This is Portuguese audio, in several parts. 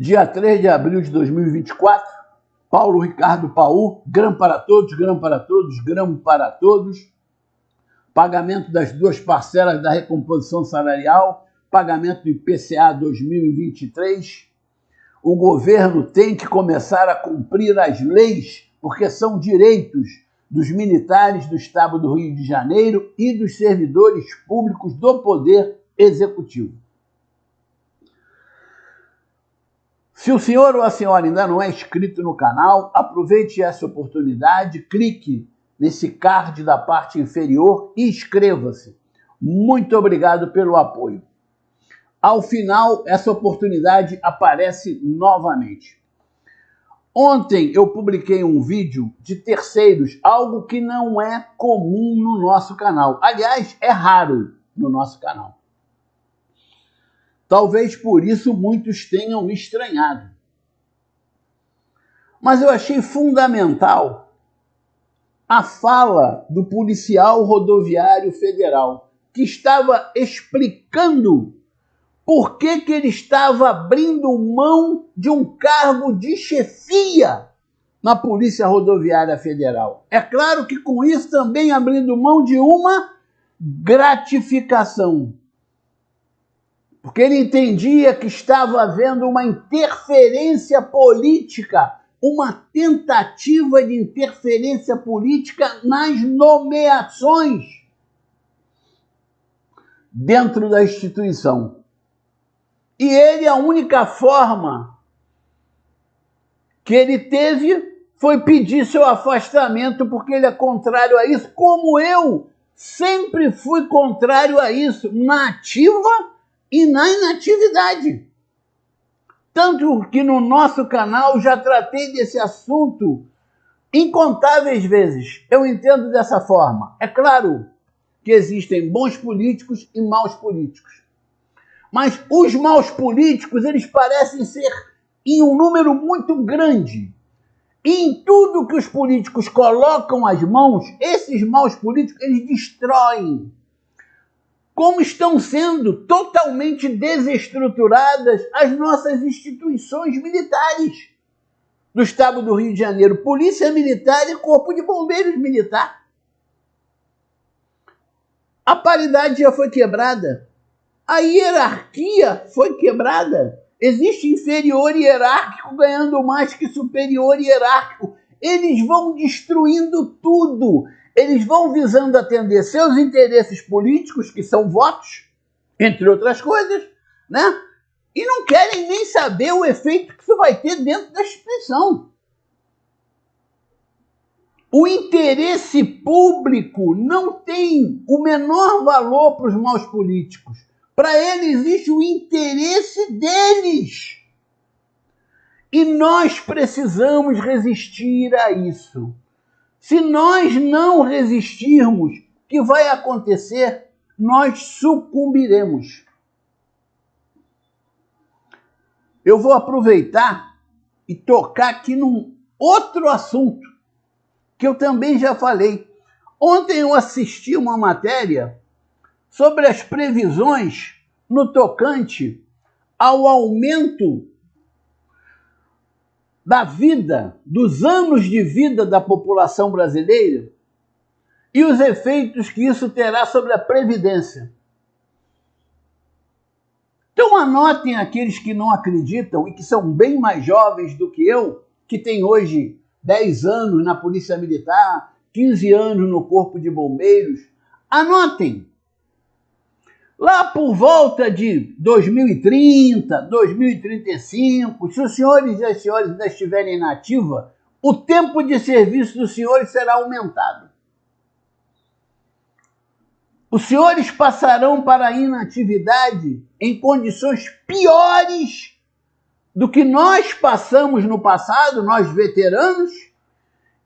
Dia 3 de abril de 2024, Paulo Ricardo Paú, grão para todos, grão para todos, grão para todos. Pagamento das 2 parcelas da recomposição salarial, pagamento do IPCA 2023. O governo tem que começar a cumprir as leis, porque são direitos dos militares do Estado do Rio de Janeiro e dos servidores públicos do Poder Executivo. Se o senhor ou a senhora ainda não é inscrito no canal, aproveite essa oportunidade, clique nesse card da parte inferior e inscreva-se. Muito obrigado pelo apoio. Ao final, essa oportunidade aparece novamente. Ontem eu publiquei um vídeo de terceiros, algo que não é comum no nosso canal. Aliás, é raro no nosso canal. Talvez por isso muitos tenham me estranhado. Mas eu achei fundamental a fala do policial rodoviário federal, que estava explicando por que ele estava abrindo mão de um cargo de chefia na Polícia Rodoviária Federal. É claro que com isso também abrindo mão de uma gratificação. Porque ele entendia que estava havendo uma interferência política, uma tentativa de interferência política nas nomeações dentro da instituição. E ele, a única forma que ele teve foi pedir seu afastamento, porque ele é contrário a isso, como eu sempre fui contrário a isso, na ativa e na inatividade. Tanto que no nosso canal já tratei desse assunto incontáveis vezes. Eu entendo dessa forma. É claro que existem bons políticos e maus políticos. Mas os maus políticos, eles parecem ser em um número muito grande. E em tudo que os políticos colocam as mãos, esses maus políticos, eles destroem. Como estão sendo totalmente desestruturadas as nossas instituições militares do Estado do Rio de Janeiro, Polícia Militar e Corpo de Bombeiros Militar. A paridade já foi quebrada. A hierarquia foi quebrada. Existe inferior hierárquico ganhando mais que superior hierárquico. Eles vão destruindo tudo. Eles vão visando atender seus interesses políticos, que são votos, entre outras coisas, né? E não querem nem saber o efeito que isso vai ter dentro da instituição. O interesse público não tem o menor valor para os maus políticos. Para eles existe o interesse deles. E nós precisamos resistir a isso. Se nós não resistirmos, o que vai acontecer? Nós sucumbiremos. Eu vou aproveitar e tocar aqui num outro assunto que eu também já falei. Ontem eu assisti uma matéria sobre as previsões no tocante ao aumento da vida, dos anos de vida da população brasileira e os efeitos que isso terá sobre a Previdência. Então anotem aqueles que não acreditam e que são bem mais jovens do que eu, que têm hoje 10 anos na Polícia Militar, 15 anos no Corpo de Bombeiros. Anotem. Lá por volta de 2030, 2035, se os senhores e as senhoras ainda estiverem na ativa, o tempo de serviço dos senhores será aumentado. Os senhores passarão para a inatividade em condições piores do que nós passamos no passado, nós veteranos,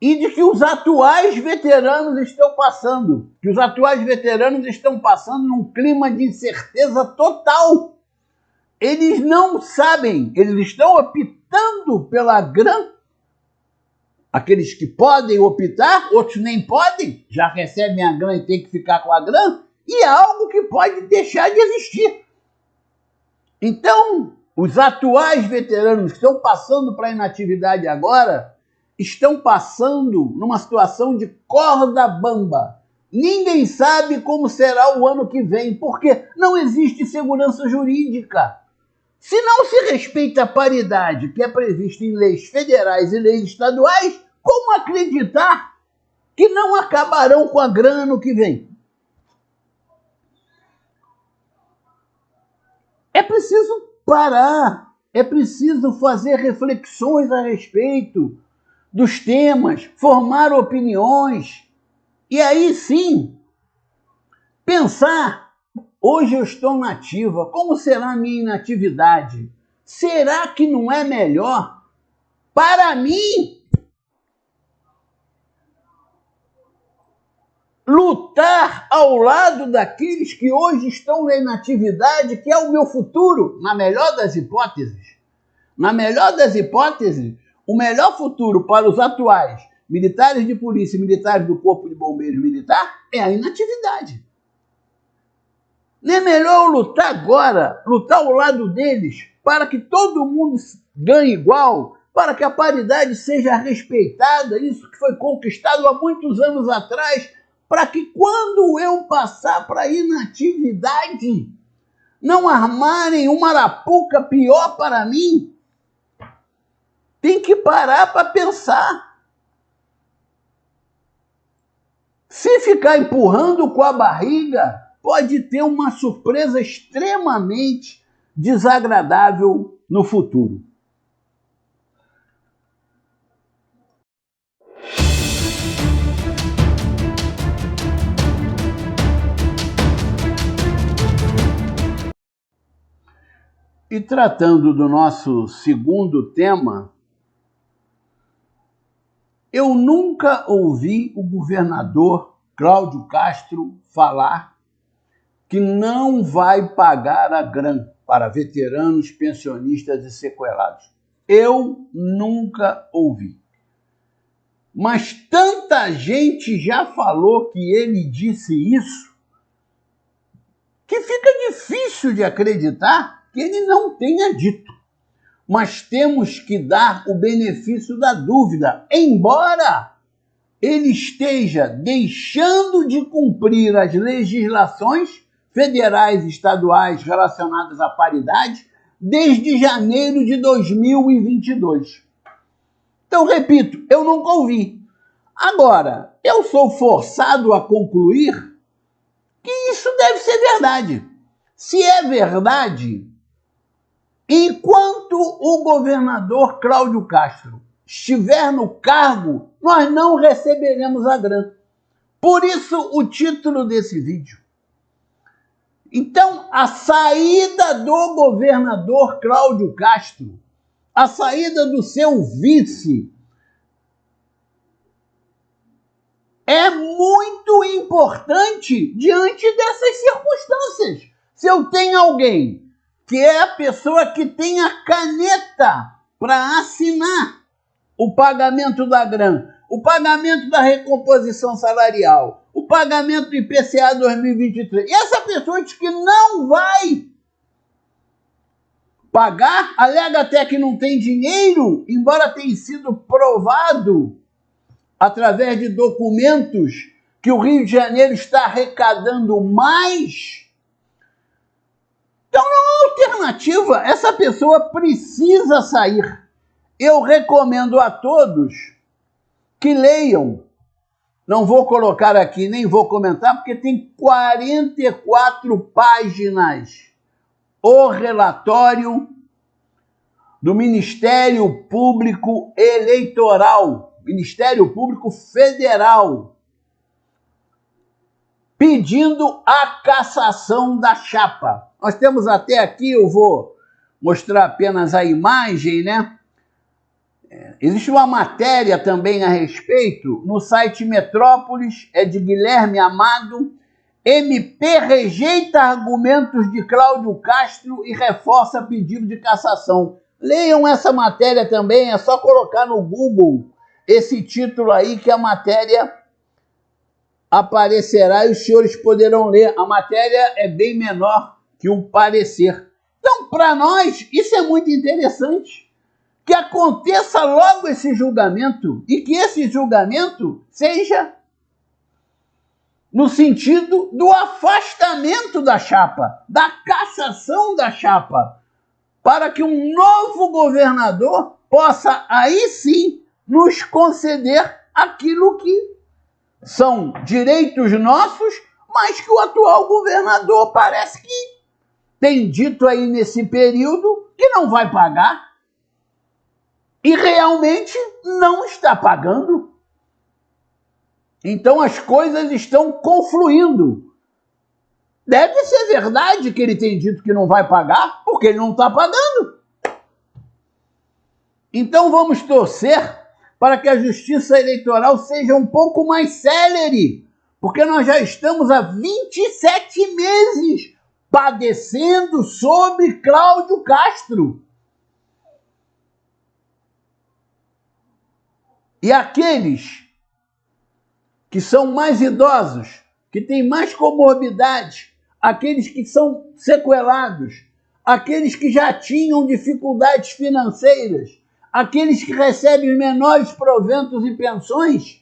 e de que os atuais veteranos estão passando. Que os atuais veteranos estão passando num clima de incerteza total. Eles não sabem, eles estão optando pela grana. Aqueles que podem optar, outros nem podem, já recebem a grana e tem que ficar com a grana, e é algo que pode deixar de existir. Então, Os atuais veteranos que estão passando para a inatividade agora estão passando numa situação de corda bamba. Ninguém sabe como será o ano que vem, porque não existe segurança jurídica. Se não se respeita a paridade que é prevista em leis federais e leis estaduais, como acreditar que não acabarão com a grana no que vem? É preciso parar, é preciso fazer reflexões a respeito dos temas, formar opiniões, e aí sim, pensar, hoje eu estou nativa, como será a minha inatividade? Será que não é melhor para mim lutar ao lado daqueles que hoje estão na inatividade, que é o meu futuro, na melhor das hipóteses? Na melhor das hipóteses, o melhor futuro para os atuais militares de polícia e militares do Corpo de Bombeiros Militar é a inatividade. Não é melhor eu lutar agora, lutar ao lado deles, para que todo mundo ganhe igual, para que a paridade seja respeitada, isso que foi conquistado há muitos anos atrás, para que quando eu passar para a inatividade, não armarem uma arapuca pior para mim? Tem que parar para pensar. Se ficar empurrando com a barriga, pode ter uma surpresa extremamente desagradável no futuro. E tratando do nosso segundo tema, eu nunca ouvi o governador Cláudio Castro falar que não vai pagar a grana para veteranos, pensionistas e sequelados. Eu nunca ouvi. Mas tanta gente já falou que ele disse isso, que fica difícil de acreditar que ele não tenha dito. Mas temos que dar o benefício da dúvida, embora ele esteja deixando de cumprir as legislações federais e estaduais relacionadas à paridade desde janeiro de 2022. Então, repito, eu nunca ouvi. Agora, eu sou forçado a concluir que isso deve ser verdade. Se é verdade, enquanto o governador Cláudio Castro estiver no cargo, nós não receberemos a grana. Por isso, o título desse vídeo. Então, a saída do governador Cláudio Castro, a saída do seu vice, é muito importante diante dessas circunstâncias. Se eu tenho alguém que é a pessoa que tem a caneta para assinar o pagamento da grana, o pagamento da recomposição salarial, o pagamento do IPCA 2023, e essa pessoa diz que não vai pagar, alega até que não tem dinheiro, embora tenha sido provado através de documentos que o Rio de Janeiro está arrecadando mais. Então não há alternativa, essa pessoa precisa sair. Eu recomendo a todos que leiam. Não vou colocar aqui, nem vou comentar, porque tem 44 páginas o relatório do Ministério Público Eleitoral, Ministério Público Federal, pedindo a cassação da chapa. Nós temos até aqui, eu vou mostrar apenas a imagem, né? Existe uma matéria também a respeito no site Metrópolis, é de Guilherme Amado. MP rejeita argumentos de Cláudio Castro e reforça pedido de cassação. Leiam essa matéria também, é só colocar no Google esse título aí que a matéria aparecerá e os senhores poderão ler. A matéria é bem menor que o parecer. Então, Então, para nós, isso é muito interessante. Que aconteça logo esse julgamento e que esse julgamento seja no sentido do afastamento da chapa, da cassação da chapa, para que um novo governador possa aí sim nos conceder aquilo que são direitos nossos, mas que o atual governador parece que tem dito aí nesse período que não vai pagar e realmente não está pagando. Então as coisas estão confluindo. Deve ser verdade que ele tem dito que não vai pagar, porque ele não está pagando. Então vamos torcer para que a justiça eleitoral seja um pouco mais célere, porque nós já estamos há 27 meses padecendo sobre Cláudio Castro. E aqueles que são mais idosos, que têm mais comorbidades, aqueles que são sequelados, aqueles que já tinham dificuldades financeiras, aqueles que recebem menores proventos e pensões,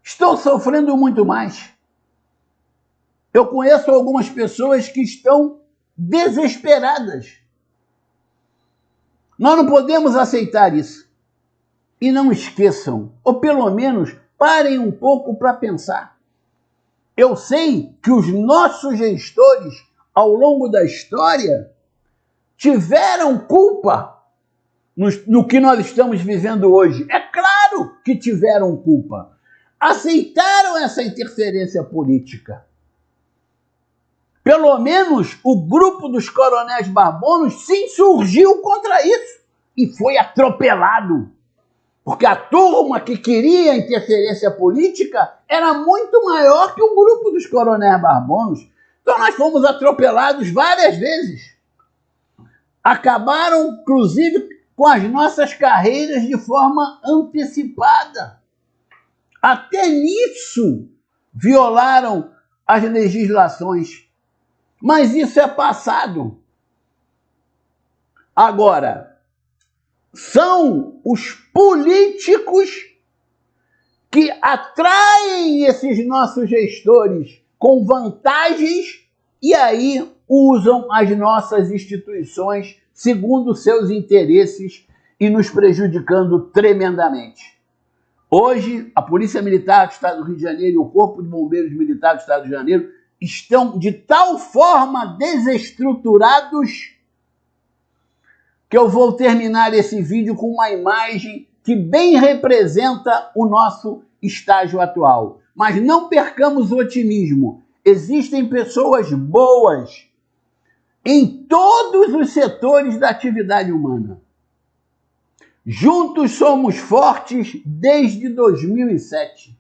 estão sofrendo muito mais. Eu conheço algumas pessoas que estão desesperadas. Nós não podemos aceitar isso. E não esqueçam, ou pelo menos parem um pouco para pensar. Eu sei que os nossos gestores, ao longo da história, tiveram culpa no que nós estamos vivendo hoje. É claro que tiveram culpa. Aceitaram essa interferência política. Pelo menos o grupo dos coronéis barbonos se insurgiu contra isso e foi atropelado. Porque a turma que queria interferência política era muito maior que o grupo dos coronéis barbonos. Então nós fomos atropelados várias vezes. Acabaram, inclusive, com as nossas carreiras de forma antecipada. Até nisso violaram as legislações. Mas isso é passado. Agora, são os políticos que atraem esses nossos gestores com vantagens e aí usam as nossas instituições segundo seus interesses e nos prejudicando tremendamente. Hoje, a Polícia Militar do Estado do Rio de Janeiro e o Corpo de Bombeiros Militar do Estado do Rio de Janeiro estão de tal forma desestruturados que eu vou terminar esse vídeo com uma imagem que bem representa o nosso estágio atual. Mas não percamos o otimismo. Existem pessoas boas em todos os setores da atividade humana. Juntos somos fortes desde 2007.